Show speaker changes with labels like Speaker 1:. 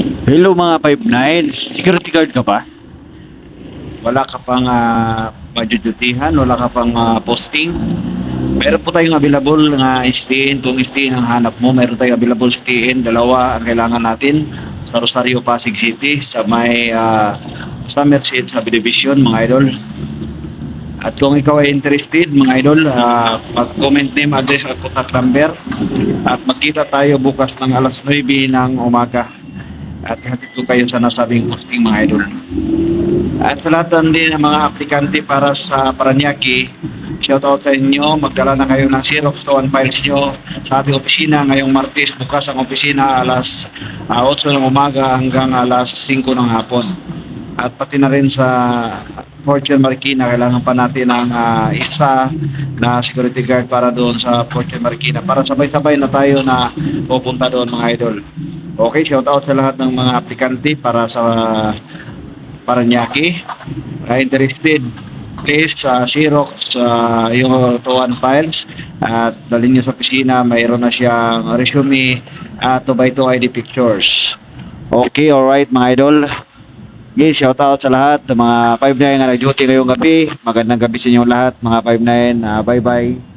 Speaker 1: Hello mga 5'9", security guard ka pa? Wala ka pang majujutihan, wala ka pang posting. Meron po tayong available nga STN. Kung STN ang hanap mo, meron tayong available STN. Dalawa ang kailangan natin sa Rosario, Pasig City, sa may Somerset Subdivision, mga idol. At kung ikaw ay interested, mga idol, mag-comment name, address at contact number. At magkita tayo bukas ng alas 9 ng umaga. At ihatid ko kayo sa nasabing posting, mga idol. At sa lahat din ng mga aplikante para sa Paranaque, shoutout sa inyo. Magdala na kayo ng Xerox to files nyo sa ating opisina ngayong Martes. Bukas ang opisina alas 8 ng umaga hanggang alas 5 ng hapon. At pati na rin sa Fortune Marikina, kailangan pa natin ng isa na security guard para doon sa Fortune Marikina. Para sabay-sabay na tayo na pupunta doon, mga idol. Okay, shoutout sa lahat ng mga aplikante para sa Paranaque. Interested, please Xerox yung tuwan files at dalhin nyo sa opisina. Mayroon na siyang resume at 2x2 ID pictures. Okay, alright mga idol. Okay, shoutout sa lahat ng mga 5'9" na nag-duty ngayong gabi. Magandang gabi sa inyo lahat mga 5'9". Bye bye.